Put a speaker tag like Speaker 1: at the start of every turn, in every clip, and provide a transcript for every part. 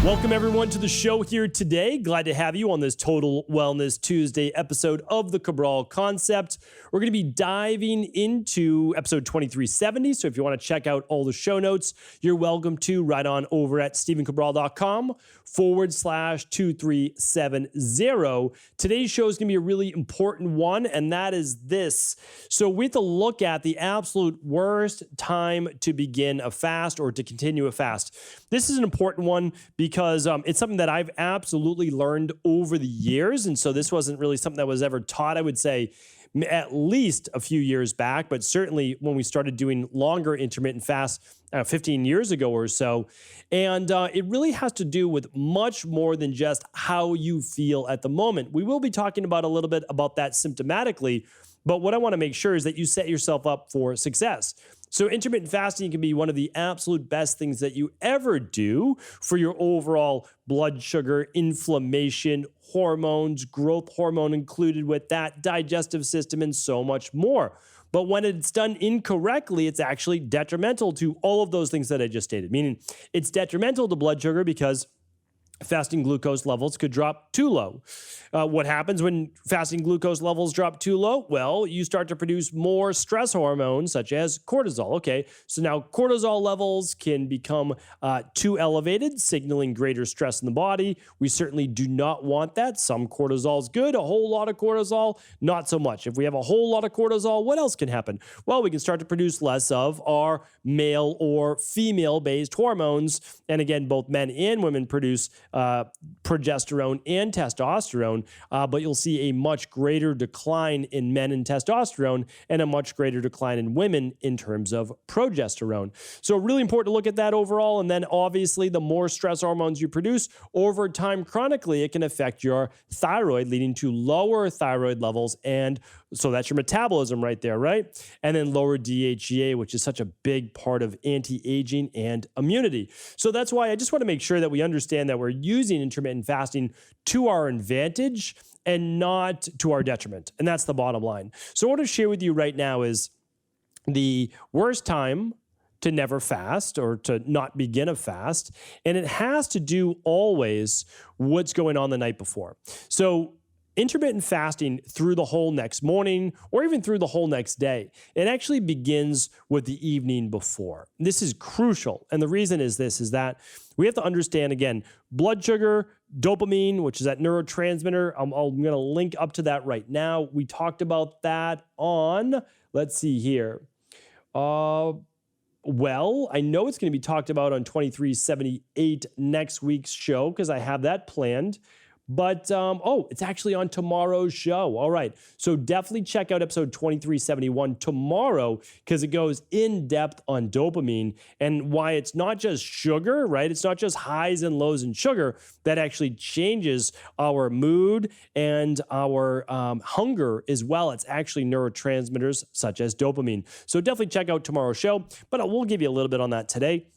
Speaker 1: Welcome everyone to the show here today. Glad to have you on this Total Wellness Tuesday episode of the Cabral Concept. We're going to be diving into episode 2370. So if you want to check out all the show notes, you're welcome to right on over at stephencabral.com/2370. Today's show is going to be a really important one, and that is this. So we have to look at the absolute worst time to begin a fast or to continue a fast. This is an important one because it's something that I've absolutely learned over the years. And so this wasn't really something that was ever taught, I would say, at least a few years back, but certainly when we started doing longer intermittent fasts 15 years ago or so. And it really has to do with much more than just how you feel at the moment. We will be talking about a little bit about that symptomatically, but what I want to make sure is that you set yourself up for success. So intermittent fasting can be one of the absolute best things that you ever do for your overall blood sugar, inflammation, hormones, growth hormone included with that, digestive system, and so much more. But when it's done incorrectly, it's actually detrimental to all of those things that I just stated, meaning it's detrimental to blood sugar because fasting glucose levels could drop too low. What happens when fasting glucose levels drop too low? Well, you start to produce more stress hormones such as cortisol. Okay, so now cortisol levels can become too elevated, signaling greater stress in the body. We certainly do not want that. Some cortisol is good, a whole lot of cortisol, not so much. If we have a whole lot of cortisol, what else can happen? Well, we can start to produce less of our male or female-based hormones. And again, both men and women produce progesterone and testosterone, but you'll see a much greater decline in men in testosterone and a much greater decline in women in terms of progesterone. So really important to look at that overall. And then obviously the more stress hormones you produce over time chronically, it can affect your thyroid, leading to lower thyroid levels. And so that's your metabolism right there, right? And then lower DHEA, which is such a big part of anti-aging and immunity. So that's why I just want to make sure that we understand that we're using intermittent fasting to our advantage and not to our detriment. And that's the bottom line. So what I want to share with you right now is the worst time to never fast or to not begin a fast. And it has to do always what's going on the night before. So intermittent fasting through the whole next morning or even through the whole next day, it actually begins with the evening before. This is crucial. And the reason is this, is that we have to understand, again, blood sugar, dopamine, which is that neurotransmitter. I'm going to link up to that right now. We talked about that on, let's see here. Well, I know it's going to be talked about on 2378 next week's show because I have that planned. But, it's actually on tomorrow's show. All right. So definitely check out episode 2371 tomorrow because it goes in depth on dopamine and why it's not just sugar, right? It's not just highs and lows in sugar that actually changes our mood and our hunger as well. It's actually neurotransmitters such as dopamine. So definitely check out tomorrow's show, but I will give you a little bit on that today.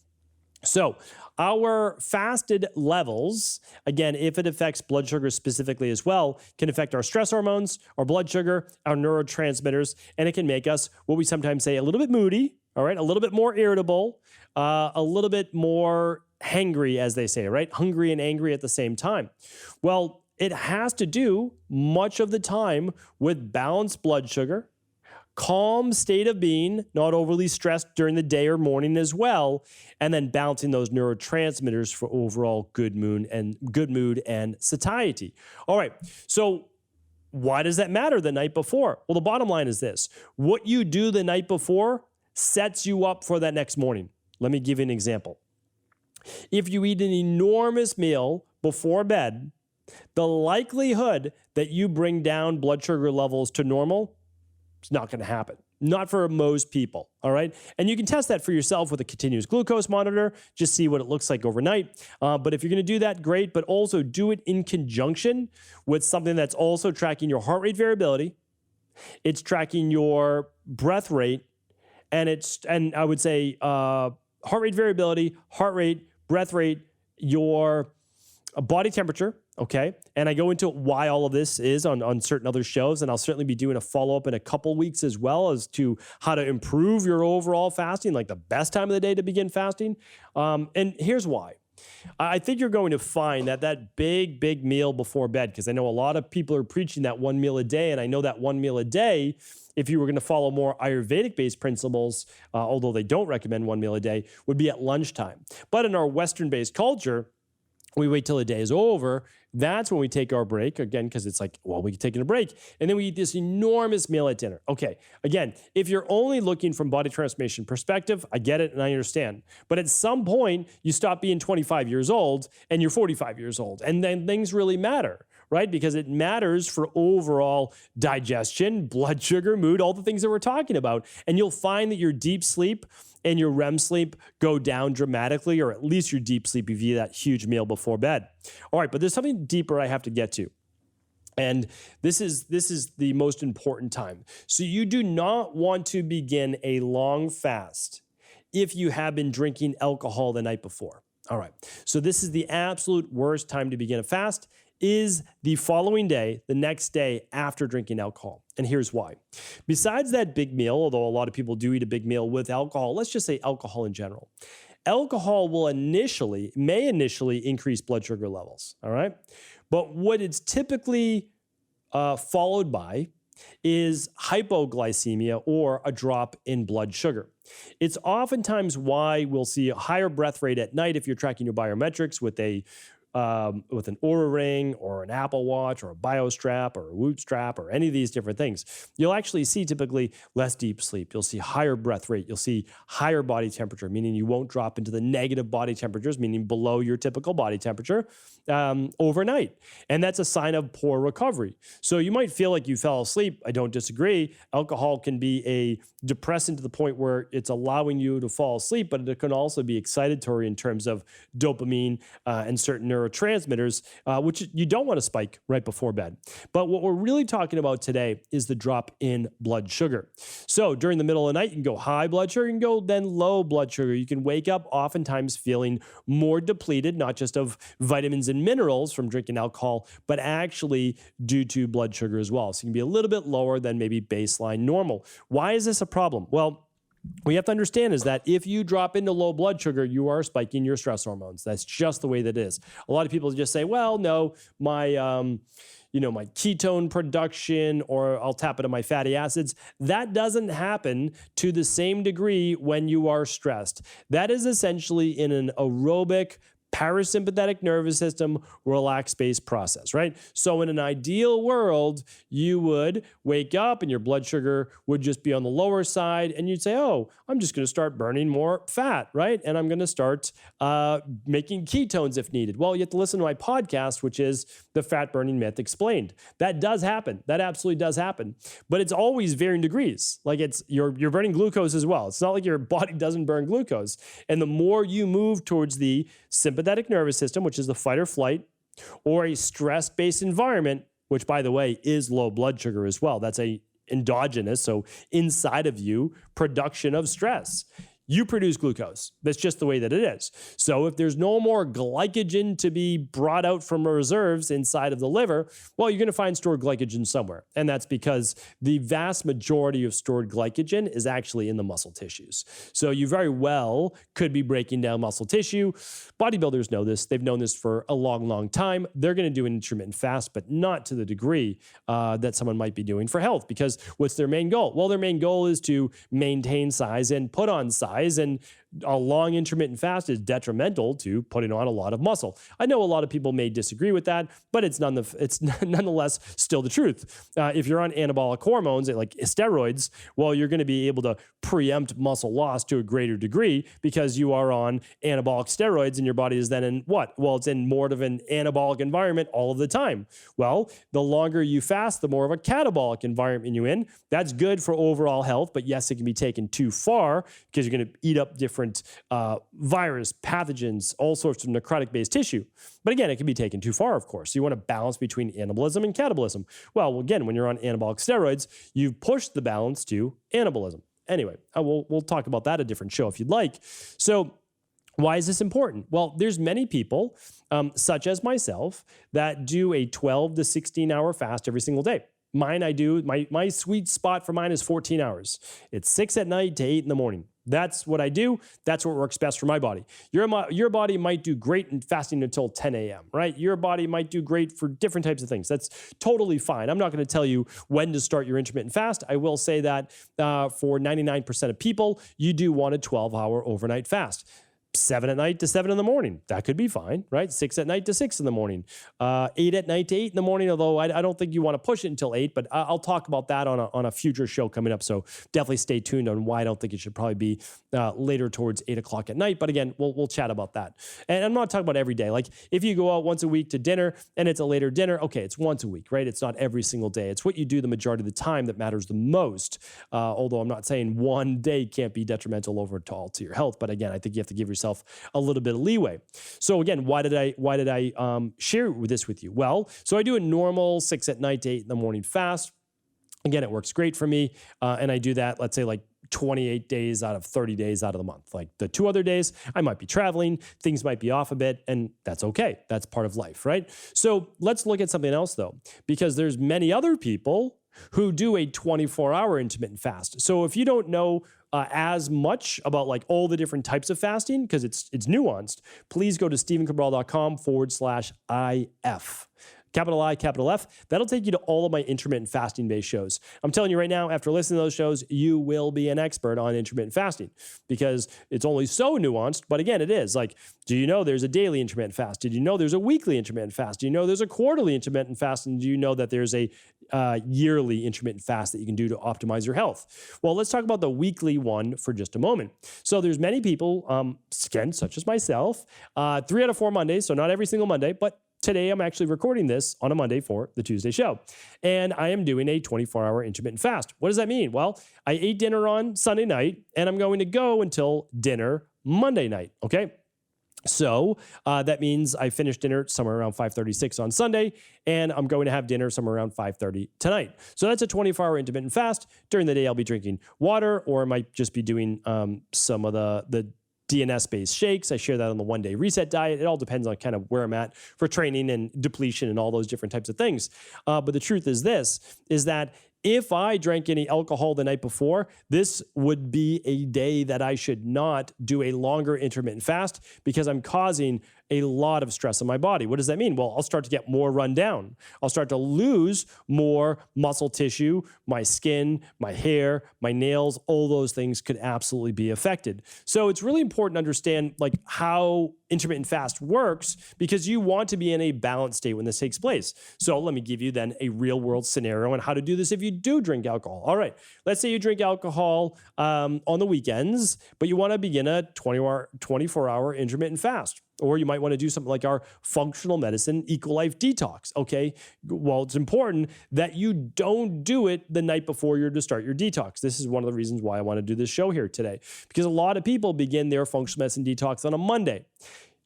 Speaker 1: So our fasted levels, again, if it affects blood sugar specifically as well, can affect our stress hormones, our blood sugar, our neurotransmitters, and it can make us, what we sometimes say, a little bit moody, all right, a little bit more irritable, a little bit more hangry, as they say, right? Hungry and angry at the same time. Well, it has to do much of the time with balanced blood sugar, calm state of being, not overly stressed during the day or morning as well, and then balancing those neurotransmitters for overall good mood and satiety. All right, so why does that matter the night before? Well, the bottom line is this. What you do the night before sets you up for that next morning. Let me give you an example. If you eat an enormous meal before bed, the likelihood that you bring down blood sugar levels to normal, it's not going to happen. Not for most people, all right? And you can test that for yourself with a continuous glucose monitor. Just see what it looks like overnight. But if you're going to do that, great. But also do it in conjunction with something that's also tracking your heart rate variability. It's tracking your breath rate. And I would say heart rate variability, heart rate, breath rate, your body temperature, okay? And I go into why all of this is on certain other shows, and I'll certainly be doing a follow-up in a couple weeks as well as to how to improve your overall fasting, like the best time of the day to begin fasting. And here's why. I think you're going to find that that big meal before bed, because I know a lot of people are preaching that one meal a day, and I know that one meal a day, if you were going to follow more Ayurvedic-based principles, although they don't recommend one meal a day, would be at lunchtime. But in our Western-based culture, we wait till the day is over. That's when we take our break, again, because it's like, well, we're taking a break. And then we eat this enormous meal at dinner. Okay, again, if you're only looking from body transformation perspective, I get it and I understand. But at some point, you stop being 25 years old and you're 45 years old. And then things really matter, right? Because it matters for overall digestion, blood sugar, mood, all the things that we're talking about. And you'll find that your deep sleep and your REM sleep go down dramatically, or at least your deep sleep if you eat that huge meal before bed. All right, but there's something deeper I have to get to. And this is the most important time. So you do not want to begin a long fast if you have been drinking alcohol the night before. All right, so this is the absolute worst time to begin a fast, is the following day, the next day after drinking alcohol. And here's why. Besides that big meal, although a lot of people do eat a big meal with alcohol, let's just say alcohol in general. Alcohol may initially increase blood sugar levels, all right? But what it's typically followed by is hypoglycemia, or a drop in blood sugar. It's oftentimes why we'll see a higher breath rate at night if you're tracking your biometrics with an Oura Ring or an Apple Watch or a BioStrap or a Whoop strap or any of these different things. You'll actually see typically less deep sleep. You'll see higher breath rate. You'll see higher body temperature, meaning you won't drop into the negative body temperatures, meaning below your typical body temperature overnight. And that's a sign of poor recovery. So you might feel like you fell asleep. I don't disagree. Alcohol can be a depressant to the point where it's allowing you to fall asleep, but it can also be excitatory in terms of dopamine and certain neurotransmitters, which you don't want to spike right before bed. But what we're really talking about today is the drop in blood sugar. So during the middle of the night, you can go high blood sugar, you can go then low blood sugar. You can wake up oftentimes feeling more depleted, not just of vitamins and minerals from drinking alcohol, but actually due to blood sugar as well. So you can be a little bit lower than maybe baseline normal. Why is this a problem? Well, what you have to understand is that if you drop into low blood sugar, you are spiking your stress hormones. That's just the way that it is. A lot of people just say, well, no, my ketone production, or I'll tap into my fatty acids. That doesn't happen to the same degree when you are stressed. That is essentially in an aerobic, parasympathetic nervous system, relax-based process, right? So in an ideal world, you would wake up and your blood sugar would just be on the lower side, and you'd say, oh, I'm just going to start burning more fat, right? And I'm going to start making ketones if needed. Well, you have to listen to my podcast, which is The Fat Burning Myth Explained. That does happen. That absolutely does happen. But it's always varying degrees. Like you're burning glucose as well. It's not like your body doesn't burn glucose. And the more you move towards the sympathetic nervous system, which is the fight or flight, or a stress-based environment, which, by the way, is low blood sugar as well. That's a endogenous, so inside of you, production of stress. You produce glucose. That's just the way that it is. So if there's no more glycogen to be brought out from reserves inside of the liver, well, you're going to find stored glycogen somewhere. And that's because the vast majority of stored glycogen is actually in the muscle tissues. So you very well could be breaking down muscle tissue. Bodybuilders know this. They've known this for a long, long time. They're going to do an intermittent fast, but not to the degree that someone might be doing for health, because what's their main goal? Well, their main goal is to maintain size and put on size. And a long intermittent fast is detrimental to putting on a lot of muscle. I know a lot of people may disagree with that, but it's nonetheless still the truth. If you're on anabolic hormones like steroids, well, you're going to be able to preempt muscle loss to a greater degree because you are on anabolic steroids, and your body is then in what? Well, it's in more of an anabolic environment all of the time. Well, the longer you fast, the more of a catabolic environment you're in. That's good for overall health, but yes, it can be taken too far because you're going to eat up different virus, pathogens, all sorts of necrotic-based tissue. But again, it can be taken too far, of course. So you want to balance between anabolism and catabolism. Well, again, when you're on anabolic steroids, you've pushed the balance to anabolism. Anyway, we'll talk about that a different show if you'd like. So why is this important? Well, there's many people, such as myself, that do a 12 to 16 hour fast every single day. Mine, I do. My sweet spot for mine is 14 hours. It's 6 at night to 8 in the morning. That's what I do. That's what works best for my body. Your body might do great in fasting until 10 a.m., right? Your body might do great for different types of things. That's totally fine. I'm not going to tell you when to start your intermittent fast. I will say that for 99% of people, you do want a 12-hour overnight fast. 7 at night to 7 in the morning. That could be fine, right? 6 at night to 6 in the morning. 8 at night to 8 in the morning, although I don't think you want to push it until 8, but I'll talk about that on a future show coming up. So definitely stay tuned on why I don't think it should probably be later towards 8 o'clock at night. But again, we'll chat about that. And I'm not talking about every day. Like if you go out once a week to dinner and it's a later dinner, okay, it's once a week, right? It's not every single day. It's what you do the majority of the time that matters the most. Although I'm not saying one day can't be detrimental overall to your health. But again, I think you have to give yourself a little bit of leeway. So again, why did I share this with you? Well, so I do a normal 6 at night to 8 in the morning fast. Again, it works great for me. And I do that, let's say like 28 days out of 30 days out of the month. Like the 2 other days, I might be traveling, things might be off a bit, and that's okay. That's part of life, right? So let's look at something else though, because there's many other people who do a 24-hour intermittent fast. So if you don't know as much about like all the different types of fasting, because it's nuanced, please go to stephencabral.com/IF. Capital I, capital F. That'll take you to all of my intermittent fasting based shows. I'm telling you right now, after listening to those shows, you will be an expert on intermittent fasting because it's only so nuanced. But again, it is like, do you know there's a daily intermittent fast? Did you know there's a weekly intermittent fast? Do you know there's a quarterly intermittent fast? And do you know that there's a yearly intermittent fast that you can do to optimize your health? Well, let's talk about the weekly one for just a moment. So there's many people, again, such as myself, 3 out of 4 Mondays. So not every single Monday, but today, I'm actually recording this on a Monday for the Tuesday show, and I am doing a 24-hour intermittent fast. What does that mean? Well, I ate dinner on Sunday night, and I'm going to go until dinner Monday night, okay? So that means I finished dinner somewhere around 5:36 on Sunday, and I'm going to have dinner somewhere around 5:30 tonight. So that's a 24-hour intermittent fast. During the day, I'll be drinking water, or I might just be doing some of the DNS-based shakes. I share that on the one-day reset diet. It all depends on kind of where I'm at for training and depletion and all those different types of things. But the truth is this, is that if I drank any alcohol the night before, this would be a day that I should not do a longer intermittent fast because I'm causing a lot of stress on my body. What does that mean? Well, I'll start to get more run down. I'll start to lose more muscle tissue, my skin, my hair, my nails, all those things could absolutely be affected. So it's really important to understand like how intermittent fast works because you want to be in a balanced state when this takes place. So let me give you then a real world scenario on how to do this if you do drink alcohol. All right, let's say you drink alcohol on the weekends, but you want to begin a 24-hour intermittent fast. Or you might want to do something like our functional medicine Eco-Life detox, okay? Well, it's important that you don't do it the night before you're to start your detox. This is one of the reasons why I want to do this show here today, because a lot of people begin their functional medicine detox on a Monday.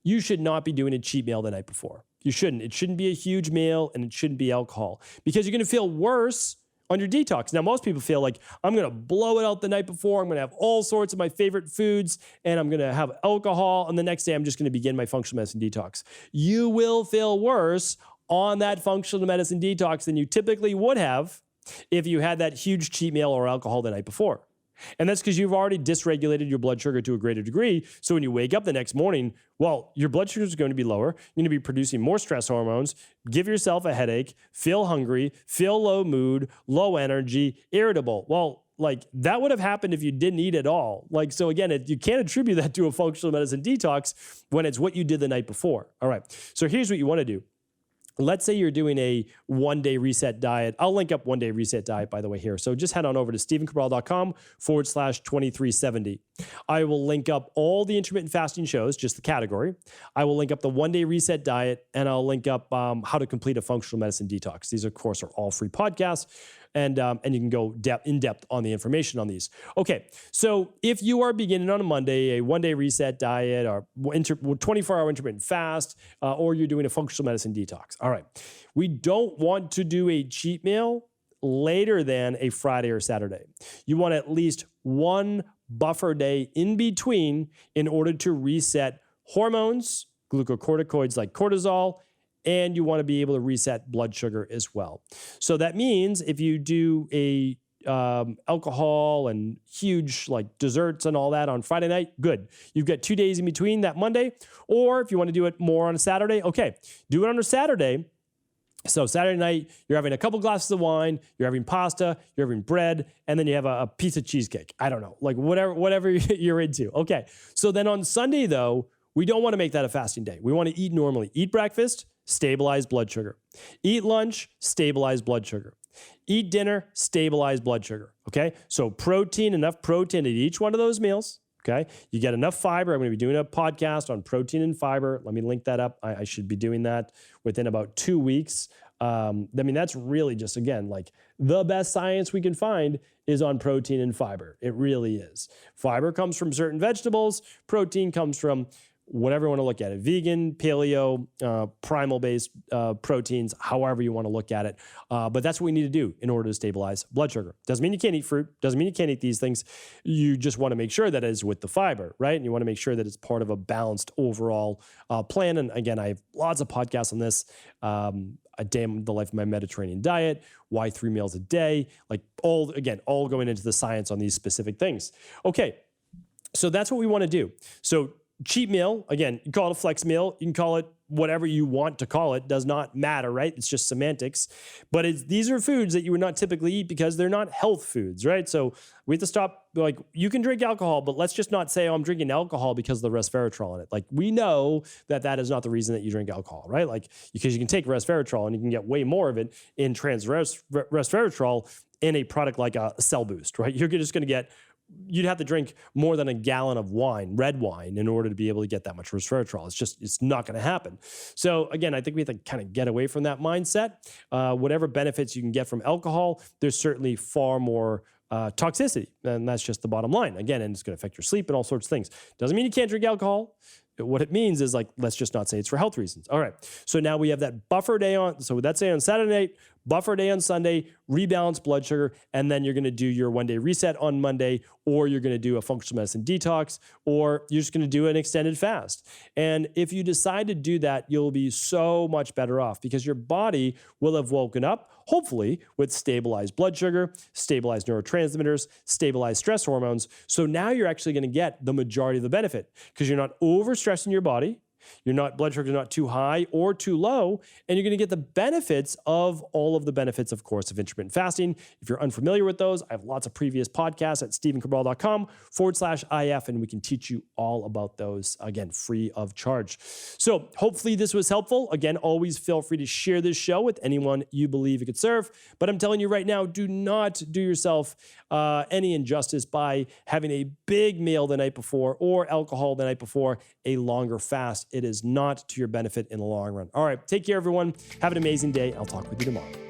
Speaker 1: You should not be doing a cheat meal the night before. You shouldn't. It shouldn't be a huge meal, and it shouldn't be alcohol, because you're going to feel worse on your detox. Now, most people feel like I'm going to blow it out the night before. I'm going to have all sorts of my favorite foods and I'm going to have alcohol. And the next day, I'm just going to begin my functional medicine detox. You will feel worse on that functional medicine detox than you typically would have if you had that huge cheat meal or alcohol the night before. And that's because you've already dysregulated your blood sugar to a greater degree. So when you wake up the next morning, well, your blood sugar is going to be lower. You're going to be producing more stress hormones, give yourself a headache, feel hungry, feel low mood, low energy, irritable. Well, like that would have happened if you didn't eat at all. Like, so again, you can't attribute that to a functional medicine detox when it's what you did the night before. All right. So here's what you want to do. Let's say you're doing a one-day reset diet. I'll link up one-day reset diet, by the way, here. So just head on over to stephencabral.com/2370. I will link up all the intermittent fasting shows, just the category. I will link up the one-day reset diet, and I'll link up how to complete a functional medicine detox. These, of course, are all free podcasts. And you can go in depth on the information on these. Okay, so if you are beginning on a Monday, a one-day reset diet or 24-hour intermittent fast, or you're doing a functional medicine detox, all right, we don't want to do a cheat meal later than a Friday or Saturday. You want at least one buffer day in between in order to reset hormones, glucocorticoids like cortisol, and you want to be able to reset blood sugar as well. So that means if you do a alcohol and huge like desserts and all that on Friday night, good. You've got 2 days in between that Monday. Or if you want to do it more on a Saturday, okay, do it on a Saturday. So Saturday night, you're having a couple glasses of wine, you're having pasta, you're having bread, and then you have a piece of cheesecake. I don't know, like whatever you're into. Okay. So then on Sunday though, we don't want to make that a fasting day. We want to eat normally. Eat breakfast, stabilize blood sugar. Eat lunch, stabilize blood sugar. Eat dinner, stabilize blood sugar, okay? So protein, enough protein at each one of those meals, okay? You get enough fiber. I'm going to be doing a podcast on protein and fiber. Let me link that up. I should be doing that within about 2 weeks. I mean, that's really just, again, like the best science we can find is on protein and fiber. It really is. Fiber comes from certain vegetables. Protein comes from whatever you want to look at it, vegan, paleo, primal-based proteins, however you want to look at it. But that's what we need to do in order to stabilize blood sugar. Doesn't mean you can't eat fruit. Doesn't mean you can't eat these things. You just want to make sure that it is with the fiber, right? And you want to make sure that it's part of a balanced overall plan. And again, I have lots of podcasts on this. A day in the life of my Mediterranean diet, why 3 meals a day, like all going into the science on these specific things. Okay, so that's what we want to do. So cheat meal, again, you can call it a flex meal. You can call it whatever you want to call it. Does not matter, right? It's just semantics. But these are foods that you would not typically eat because they're not health foods, right? So we have to stop, like, you can drink alcohol, but let's just not say, oh, I'm drinking alcohol because of the resveratrol in it. Like, we know that that is not the reason that you drink alcohol, right? Like, because you can take resveratrol and you can get way more of it in resveratrol in a product like a Cell Boost, right? You're just going to get, you'd have to drink more than a gallon of wine, red wine, in order to be able to get that much resveratrol. It's not going to happen. So again, I think we have to kind of get away from that mindset. Whatever benefits you can get from alcohol, there's certainly far more toxicity. And that's just the bottom line. Again, and it's going to affect your sleep and all sorts of things. Doesn't mean you can't drink alcohol. What it means is, like, let's just not say it's for health reasons. All right. So now we have that buffer day on. So that's say on Saturday night, buffer day on Sunday, rebalance blood sugar, and then you're going to do your 1 day reset on Monday, or you're going to do a functional medicine detox, or you're just going to do an extended fast. And if you decide to do that, you'll be so much better off because your body will have woken up, hopefully, with stabilized blood sugar, stabilized neurotransmitters, stabilized stress hormones. So now you're actually going to get the majority of the benefit because you're not overstressing your body. Blood sugar is not too high or too low, and you're going to get the benefits of all of the benefits, of course, of intermittent fasting. If you're unfamiliar with those, I have lots of previous podcasts at stephencabral.com/IF, and we can teach you all about those, again, free of charge. So hopefully this was helpful. Again, always feel free to share this show with anyone you believe it could serve. But I'm telling you right now, do not do yourself any injustice by having a big meal the night before or alcohol the night before a longer fast. It is not to your benefit in the long run. All right, take care, everyone. Have an amazing day. I'll talk with you tomorrow.